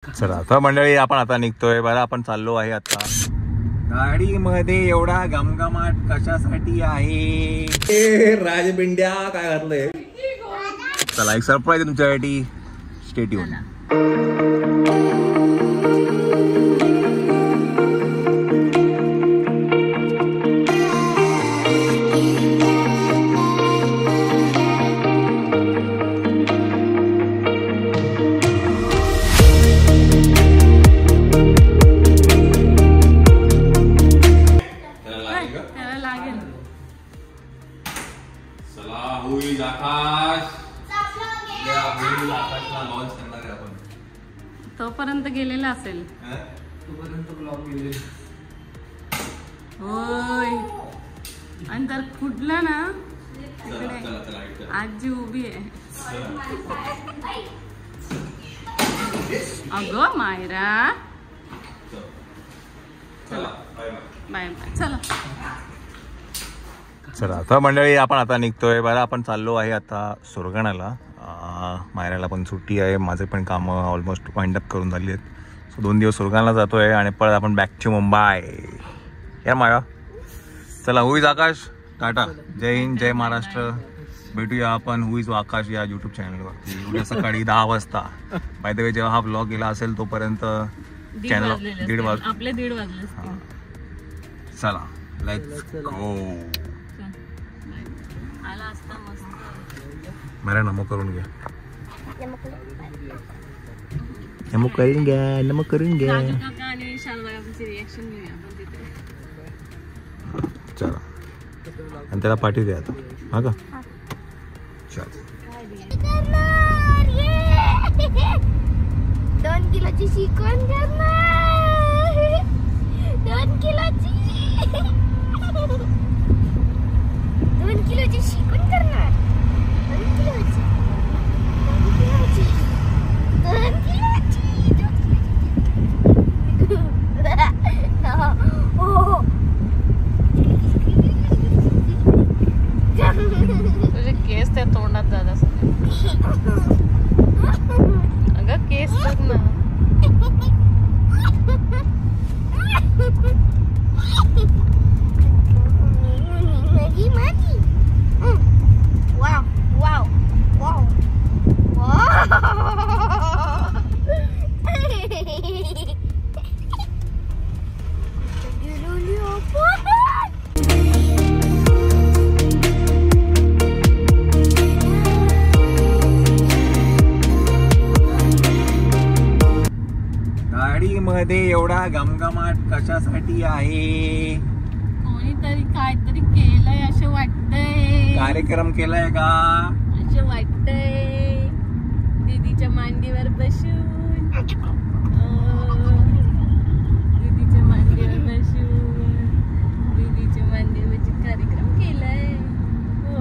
चला तर मंडळी आपण आता निघतोय बरं. आपण चाललो आहे आता गाडीमध्ये. एवढा घमघमाट कशासाठी आहे? राजबिंड्या काय घातलंय? चला एक सरप्राईज आहे तुमच्यासाठी. Stay tune. तोपर्यंत गेलेला असेल. होय. आणि जर फुटलं ना तिकडे आजी उभी आहे. अगं मायरा. Bye bye. चला चला आता मंडळी आपण आता निघतोय बरं. आपण चाललो आहे आता सुरगाणाला. मायराला पण सुट्टी आहे. माझे पण कामं ऑलमोस्ट वाइंड अप करून झाली आहेत. सो 2 दिवस सुरगाणाला जातोय आणि परत आपण बॅक टू मुंबई. या माया. चला हुईज आकाश. टाटा. जय हिंद जय महाराष्ट्र. भेटूया आपण हुईज आकाश या यूट्यूब चॅनलवरती उद्या सकाळी 10 वाजता. बाय द वे जेव्हा हा ब्लॉग गेला असेल तोपर्यंत चॅनल 1:30 वाजले. आपले 1:30 वाजले. चला लेट्स गो. आला असता मस्त. मेरा नमो करून घ्या. नमो करून घ्या. नमो करून घ्या. आणि शालवाची रिएक्शन घेऊया आपण तिथे. चला आणि त्याला पाठी द्या आता. हा का? चल. 2 किलोची शिकवण करणार. 2 किलोची. 2 किलोची शिकवण करणार. 2 किलोची. 2 किलोची. तुझे केस त्या तोंडात जात असत. अगं केस बघ ना. वाव वाव वाव गाडीमध्ये एवढा घमघमाट कशासाठी आहे? कोणीतरी काहीतरी केलंय असं वाटतंय. कार्यक्रम केलाय का असं वाटतंय. दीदीच्या मांडीवर बसून. दीदीच्या मांडीवर बसून. दीदीच्या मांडीवरची कार्यक्रम केलाय. हो.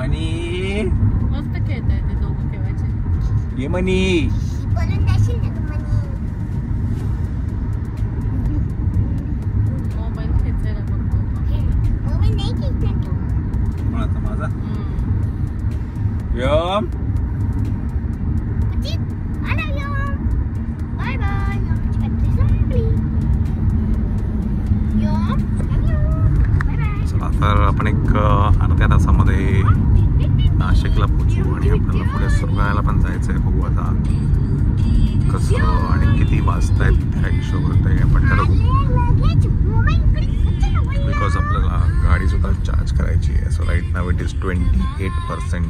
आणि मस्त खेळताय ते दोघं ठेवायचे. ये मनी. बोलून द्याशील ना तू म्हणे. मोबाईल खेचायला बघतो. मोबाईल नाही खेळणार तू. कोणाचा? माझा. यम आला यम. Bye bye. यमची संपली. यम. Bye bye. चला तर आपण एक अर्ध्या तासामध्ये नाशिकला पोहोचू आणि आपल्याला पुढे सुरगाणाला पण जायचं आहे. बघू आता कसं आणि किती वाजतायत त्या हिशोबात आपण ठरवू. बिकॉज आपल्याला गाडी सुद्धा चार्ज करायची आहे. So right now it is 28%.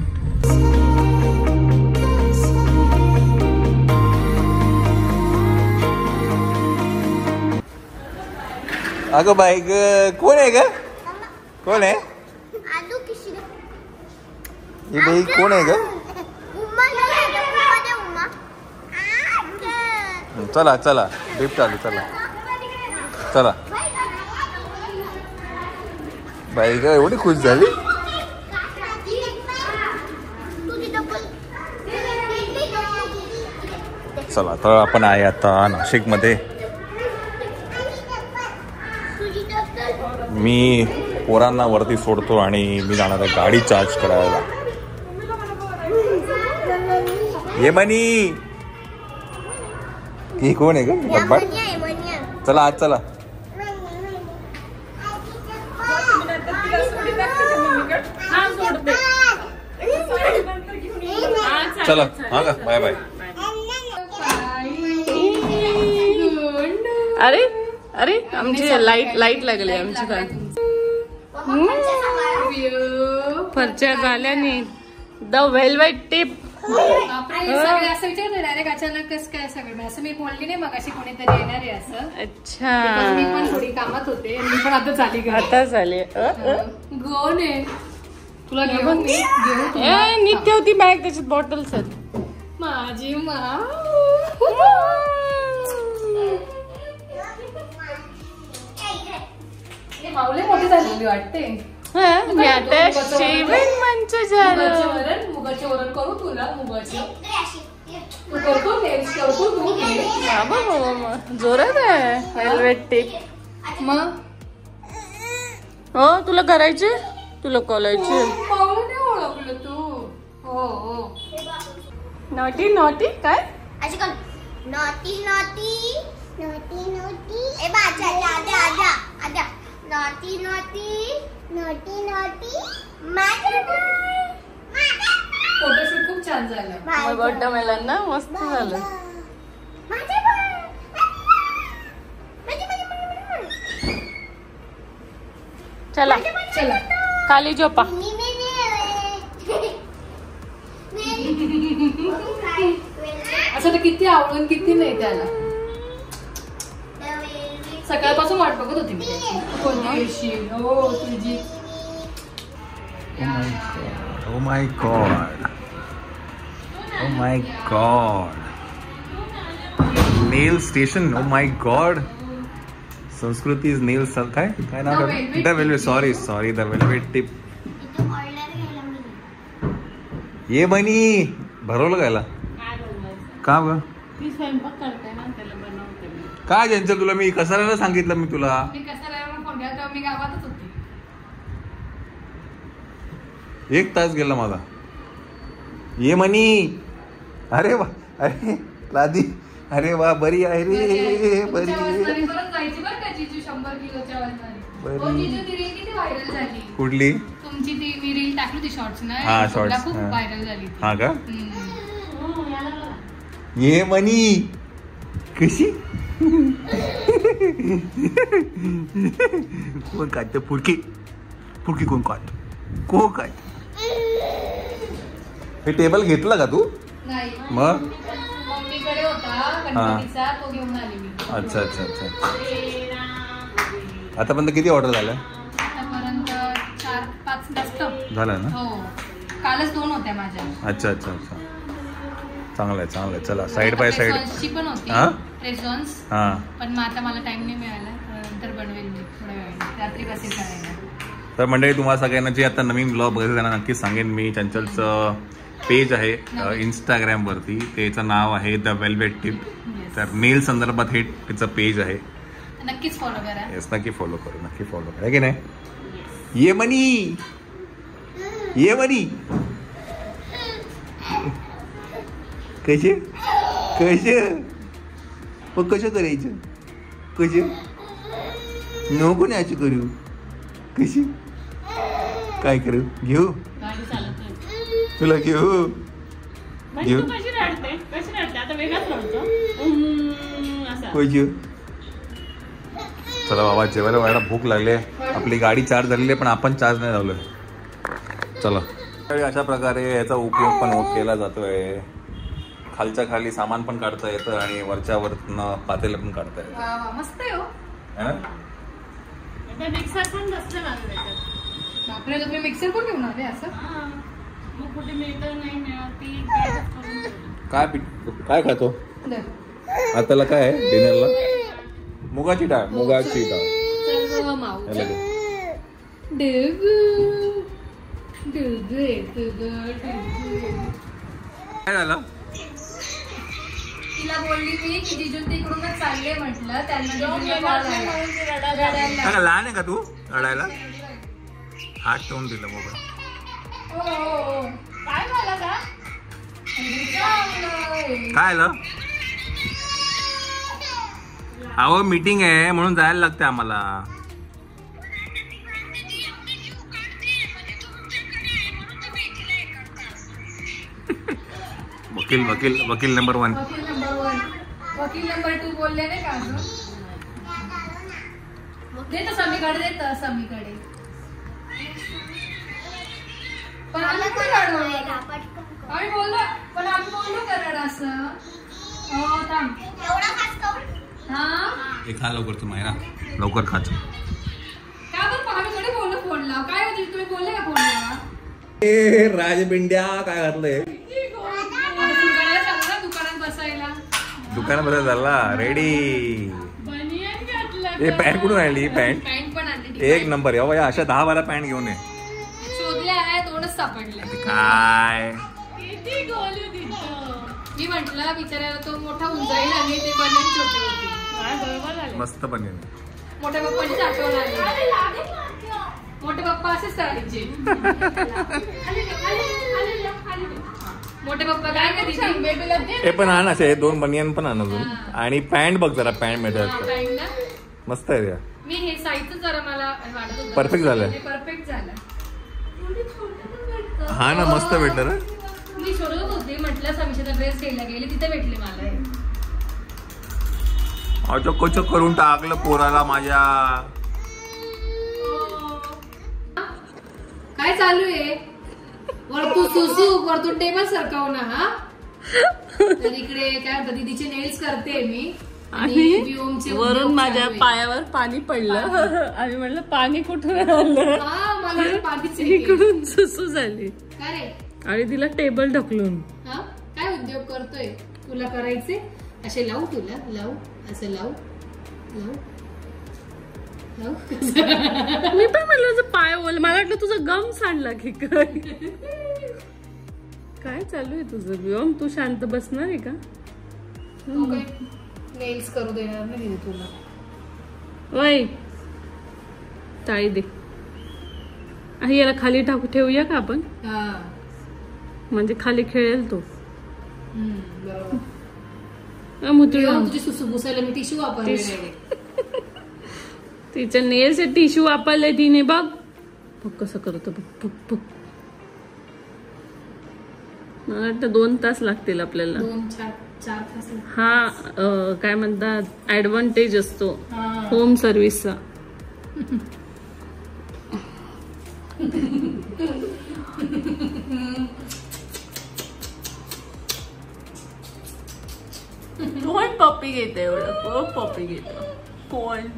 अगं बाई ग. कोण आहे ग? कोण आहे आलू किशी. ही बाई कोण आहे ग? उमा. चला चला लिफ्ट आली. चला चला. बाई ग एवढी खुश झाली. चला तर आपण आहे आता नाशिकमध्ये. मी पोरांना वरती सोडतो आणि मी जाणार आहे गाडी चार्ज करायला. ये मनी ही कोण आहे का गब्बर? चला आज चला. चला हा का बाय बाय. अरे अरे आमची लाईट लागली आमची काय फरच्या झाल्याने द वेलवेट टिप. असं विचारलं डायरेक्ट अचानक कसं काय सगळं असं मी बोलली नाही मग अशी कोणीतरी येणार आहे असं. अच्छा मी पण थोडी कामात होते मी पण आता झाली घरी. आता झाले गोन आहे तुला घेऊन नित्य होती बॅग त्याच्यात बॉटल्स आहेत माझी माऊले मोठी झालेली वाटते. मुगाचे वरण करू तुला मुगाचे तू करतो करतो तू जोरात आहे वेलवेट टिप. मग हो तुला करायचे तुला कॉलायचे. माऊले नाही ओळखलं तू. हो हो नॉटी नॉटी काय नॉटी नॉटी नॉटी नॉटी ए बाजा आजा आजा आजा नॉटी नॉटी नॉटी नॉटी माझा फोटोशूट खूप छान झालं. वॉटरमेलन ना मस्त झालं. चला चला खाली झोपा. असं तर किती आवडून किती नाही त्याला. सकाळपासून वाट बघत होती मी कोणती येशील. हो तुझी Oh my god. Oh my god. Nail station. Oh my god. Sanskruti is nail sal काय काय नाव आहे? The Velvet. Sorry the Velvet Tip. ये बनी भरवलं गायला का ग? ती स्वयंपाक करते ना त्याला बनवते मी. काय ज्यांचं तुला मी कसाला सांगितलं मी तुला. मी कसं राहिला फोन घ्या तेव्हा मी गावातच होती. 1 तास गेला माझा. ये मनी अरे वा अरे लादी अरे वा बरी आहे रे बरी. जायची बरं का जिजू 100 किलोच्या वजनाने. हो जिजू ती रील किती व्हायरल झाली. कुठली? तुमची ती मी रील टाकली होती शॉर्ट्स ना. हा शॉर्ट्स खूप व्हायरल झाली. हा का? ये मनी कशी कोण काढते फुडकी फुडकी कोण काढ को काय? हे टेबल घेतलं का तू? नाही मग मम्मीकडे होता गणपतीचा तो घेऊन आली मी. अच्छा अच्छा अच्छा. आतापर्यंत किती ऑर्डर झाल्या? आतापर्यंत 4-5 जास्त झालं ना. हो कालच 2 होत्या माझ्या. अच्छा अच्छा अच्छा चांगलं आहे. चला साइड बाय साइड पण होती हा रेझॉन्स. हा पण मग आता मला टाइम नाही मिळाला नंतर बनवेल मी थोड्या वेळाने रात्री कसे करायला. तर मंडळी तुम्हाला सगळ्यांना जे आता नवीन ब्लॉग बघायचं त्यांना नक्कीच सांगेन मी. चंचलचं पेज आहे इंस्टाग्रामवरती त्याचं नाव आहे द वेलवेट टिप. तर नेल संदर्भात हे त्याचं पेज आहे. नक्कीच फॉलो करा. येस नक्की फॉलो करा की नाही. ये मनी कसे मग कसं करायचं कसे नको नाही असं करू कशी काय करू घेऊ तुला घेऊ चला बाबा जेवायला व्हायला भूक लागली आहे. आपली गाडी चार्ज झालेली आहे पण आपण चार्ज नाही लावलोय. चला अशा प्रकारे याचा उपयोग पण केला जातोय. खालच्या खाली सामान पण काढता येतं आणि वरच्या वरनं पातेलं पण काढता येतं. मस्त आहे हो. मिक्सर पण बसलं लागलं. बापरे तुम्ही मिक्सर पण घेऊन आले असं. मग कुठे मिळतं नाही मिळत. काय खातो आताला काय आहे डिनरला? मुगाची डाळ काय झालं? तिला बोलली मी की जिजून तिकडूनच चालले म्हटलं त्यांना. लहान आहे का तू रडायला? हात ठेवून दिलं मोबाईल. काय झालं का? काय आलं? अहो मीटिंग आहे म्हणून जायला लागते आम्हाला. वकील वकील वकील नंबर 1. वकील नंबर 2 बोलले नाही का अजून? देतो समीकडे, देतो समीकडे. पण आम्ही पण काढू. आम्ही बोललो, पण आम्ही बोललो कराड असं. हो थांब. हा हे खा लवकर तू मायरा, लवकर खाच. का बरं पाहणीकडे बोललो फोन लाव. काय होते तुम्ही बोलले का फोन लावा? ए राजबिंड्या काय घातलंय? दुकानात बसायला. दुकानामध्ये झाला रेडी. बनियन घातलं. हे पॅन्ट कुठून आणली? पॅन्ट पॅन्ट पण आणली. एक नंबर आहे. या अशा 10-12 पॅन्ट घेऊन ये. शोधले आहे, दोनच सापडले. काय किती गोलू दिसतो. मी म्हंटल बिचारायला तो मोठा होऊन जाईल आणि ते बनियन छोटे होते. बरोबर झालं. मस्त बनेल. मोठ्या पप्पांची आठवण आली. मोठे पप्पा असेच करायचे. मोठे पप्पा काय कधी बेबीला दे. हे पण आण असे 2 बनियन पण आण अजून. आणि पॅन्ट बघ जरा, पॅन्ट मिळतात पॅन्ट ना. मस्त आहे त्या. मी हे साईजच जरा मला वाटत होतं. Perfect झालं. परफेक्ट झालं. हा ना, मस्त भेटलं ना. मी शोधत होते, म्हटलं समीक्षाचा ड्रेस घ्यायला गेले, तिथे भेटले मला हे. चक करून टाकलं पोराला माझ्या. काय चालू आहे? वरतून सुसू, वरतून टेबल सरकव ना. हा तर इकडे काय होतं, दीदीचे नेल्स करते मी आणि व्योमचे वरून उद्योग माझ्या चालू आहे. पायावर पाणी पडलं आणि म्हणलं पाणी कुठून आलं. हा मला पाठीच इकडून सुसू झाली काय रे? आणि तिला टेबल ढकलून. हा काय उद्योग करतोय? तुला करायचे असे लावू, तुला लावू, असं लावू लावू लावू. मी पण म्हणलं पाय ओल, मला वाटलं तुझा गम सांडला की काय. काय चालू आहे तुझं व्योम? तू शांत बसणार आहे का? नेल्स करू देणार नाही दीदी तुला. वय टाळी दे. आहे याला खाली टाकू, ठेवूया का आपण? हा म्हणजे खाली खेळेल तो. बरोबर. मुतळी तुझी सुसू पुसायला मी टिश्यू वापरले नाही. तिच्या नेलचे टिश्यू वापरले तिने. बघ बघ कसं करतो. बघ बघ बघ. मला वाटतं 2 तास लागतील आपल्याला. 2-4 तास. हा काय म्हणतात, ऍडव्हान्टेज असतो हा. होम सर्व्हिसचा. कोण पप्पी घेते एवढं? कोण पप्पी घेत? कोण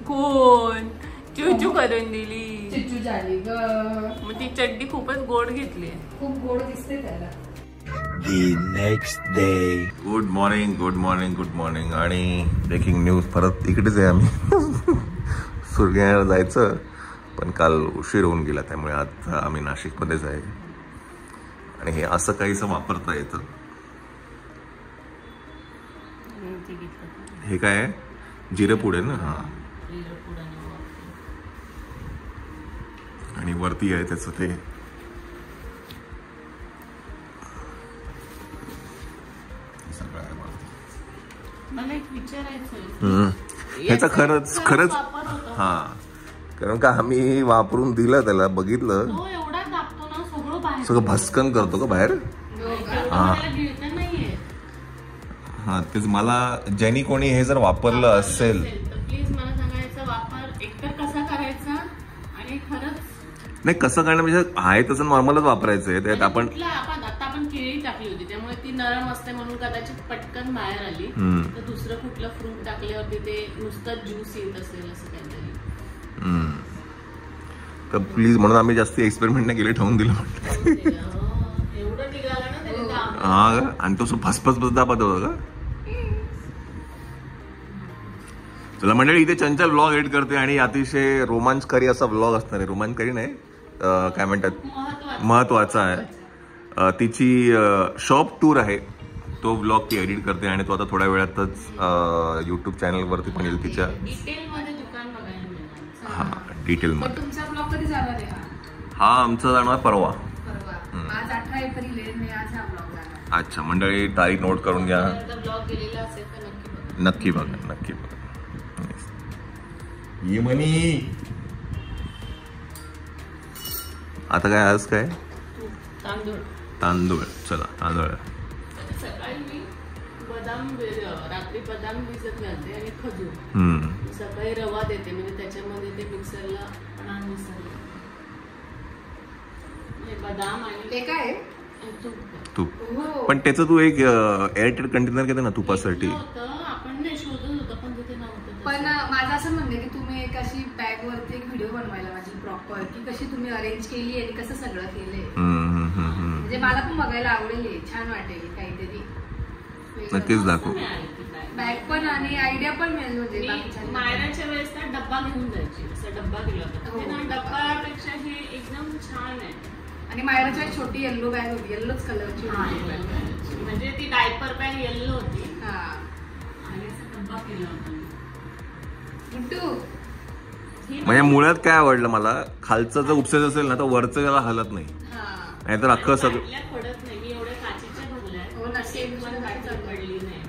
कोण चुचू करून दिली? चिचू झाली ग. मग ती चड्डी खूपच गोड घेतली. खूप गोड दिसते त्याला. The next day. Good morning, good morning, good morning. आणि ब्रेकिंग न्यूज, परत इकडेच आहे आम्ही. सुरगाण्याला जायचं पण काल उशीर होऊन गेला, त्यामुळे आज आम्ही नाशिकमध्येच आहे. आणि हे असं काहीसं वापरता येतं. हे काय आहे? जिरेपूड आहे ना. हा, आणि वरती आहे त्याचं ते मला एक विचारायचं, ह्याचा खरंच हा, कारण का आम्ही वापरून दिलं, त्याला बघितलं, तो एवढा दाबतो ना, सगळं बाहेर, सगळं भस्कन करतो का बाहेर. मला गिळता नाहीये. हा तेच, मला ज्यांनी कोणी हे जर वापरलं असेल तर प्लीज मला सांगायचा वापर एकतर कसा करायचा आणि खरंच नाही कसं करणं, म्हणजे आहे तसं नॉर्मलच वापरायचंय. त्यात आपण आता आपण केळी टाकली होती त्यामुळे ती नरम असते म्हणून कदाचित पटकन बाहेर आली, तर दुसरं कुठलं फ्रूट टाकल्यावरती ते नुसतं ज्यूस येत असेल असं काहीतरी. तर प्लीज, म्हणून आम्ही जास्त एक्सपेरिमेंट नाही केले, ठेवून दिलं म्हटलं. एवढं निघालं ना त्याने दाब. हा, आणि तो फसफस दाबत होता का. चला मंडळी, इथे चंचल व्लॉग एडिट करते आणि अतिशय रोमांचकारी असा व्लॉग असणार आहे. रोमांचकारी नाही, काय म्हणतात, महत्वाचा आहे. तिची शॉप टूर आहे, तो व्लॉग ती एडिट करते आणि तो आता थोड्या वेळातच यूट्यूब चॅनलवरती पण येईल तिच्या. डिटेलमध्ये दुकान बघायला मिळणार. हा, डिटेलमध्ये. तुमचा ब्लॉग कधी जाणार आहे? हा आमचा जाणार परवा. परवा. आज 18 एप्रिल आहे, मी आज हा ब्लॉग जाणार. अच्छा मंडळी तारीख नोट करून घ्या. ब्लॉग गेलेला असेल तर नक्की बघा नक्की बघा. ये म्हणी आता काय आज काय तांदूळ. तांदूळ. चला तांदूळ. सकाळी मी रात्री बदाम भिजत घालते आणि खजूर. सकाळी रवा देते म्हणजे त्याच्यामध्ये ते मिक्सरला बदाम आणि ते काय तूप. पण त्याचं तू एक एअरटेल कंटेनर घेते ना तुपासाठी. आपण नाही शोधत होतो पण तिथे नव्हतं. पण माझं असं म्हणणं की तुम्ही एक अशी बॅग वरती एक व्हिडिओ बनवायला माझी प्रॉपर की कशी तुम्ही अरेंज केली आणि कसं सगळं केलंय. म्हणजे मला पण बघायला आवडेल, छान वाटेल काहीतरी. नक्कीच दाखव. बॅग पण आणि आयडिया पण मिळेल. म्हणजे मायराच्या वेळेस तर डब्बा घेऊन जायची. असा डब्बा दिला होता. डब्बापेक्षा हे एकदम छान आहे. आणि मायराची छोटी येल्लो बॅग होती, येल्लोच कलरची म्हणजे ती डायपर बॅग येल्लो होती. आणि असा डब्बा केला होता. म्हणजे मुळात काय आवडलं मला, खालचं जर उपसेच असेल ना तर वरचं त्याला हलत नाही. नाहीतर अख्खं सगळं पडत नाही. मी एवढ्या काचेच्या भरल्या पडली नाही.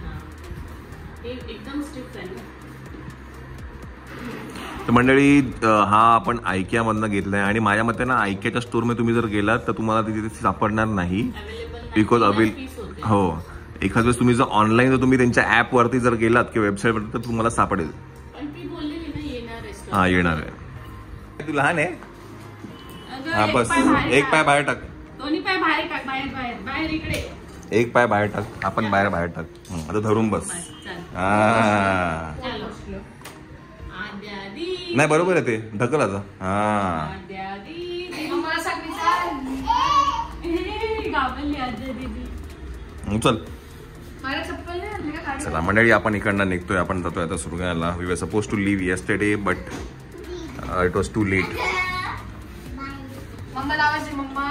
एकदम स्ट्रिक्ट आहे. तर मंडळी हा आपण आयकिया मधनं घेतलाय आणि माझ्या मते ना आयकियाच्या स्टोअरमध्ये तुम्ही जर गेलात तर तुम्हाला तिथे सापडणार नाही. बिकॉज हो एखाद वेळेस तुम्ही जर ऑनलाईन जर तुम्ही त्यांच्या ऍप वरती जर गेलात किंवा वेबसाईट वरती तर तुम्हाला सापडेल. हा येणार आहे. तू लहान आहे. हा बस एक पाय बाहेर टाक. दोन्ही पाय बाहेर टाक. बाहेर बाहेर इकडे. एक पाय बाहेर टाक. आपण बाहेर टाक. आता धरून बस. नाही बरोबर आहे ते ढकल आता. चल चला मंडळी आपण इकडनं निघतोय. आपण जातोय आता सुरगाण्याला. We were suppose to leave yesterday but it was too late. Mamma लावायची. मम्मा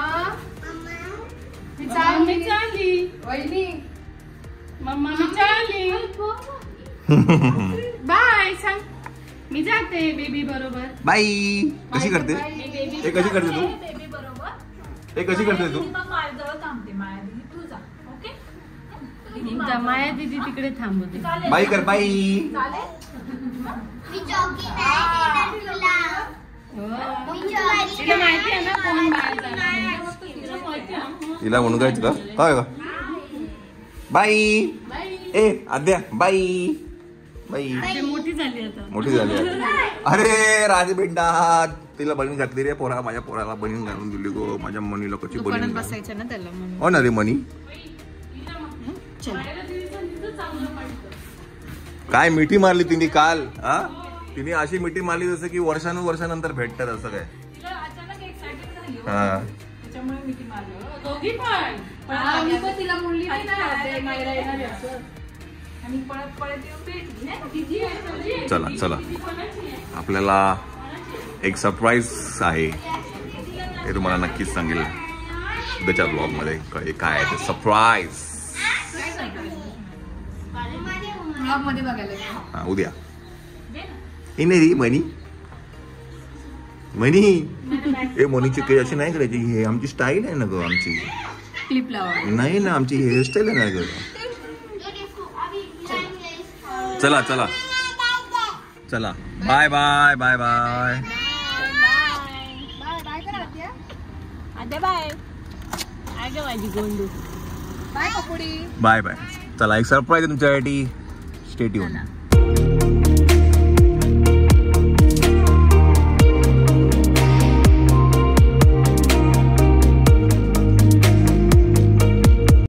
मी चालली. वहिनी मम्मा मी चालली. बाय सांग. मी जाते बेबी बरोबर. बाय. कशी करते हे? कशी करते तू बेबी बरोबर? हे कशी करते तू? माया दीदी तिकडे थांबवते. बाय कर. बाय. तिला माहिती आहे ना कोण बाहेर जाणार. तिला म्हणून का काय का बाई. ए आद्या बाई. बाई मोठी झाली आता. मोठी झाली. अरे राजबिंडा तिला बनीन घातली रे पोरा. माझ्या पोराला बनीन घालून दिली गो. माझ्या मनीला कशी बनीन बसायचं ना त्याला म्हणून. हो ना रे मनी. काय मिठी मारली तिने काल. तिने अशी मिठी मारली जसं की वर्षानंतर भेटतात असं काय. हा दोघी पण तिला म्हणली नाही ना आणि पळत भेटली. चला चला आपल्याला एक सरप्राईज आहे हे तुम्हाला नक्कीच सांगेल उद्याच्या ब्लॉग मध्ये. काय आहे ते सरप्राईज ब्लॉग मध्ये बघायला. हा उद्या. हे नाही रे मनी. मनी हे मनीची काही अशी नाही करायची. हे आमची स्टाईल आहे ना ग. आमची क्लिप लावा. नाही ना आमची हेअरस्टाईल आहे ना ग. चला चला चला bye bye bye bye bye. माझी गोंडू बाय कपुडी. Bye bye. चला एक सरप्राईज आहे तुमच्यासाठी. Stay tune.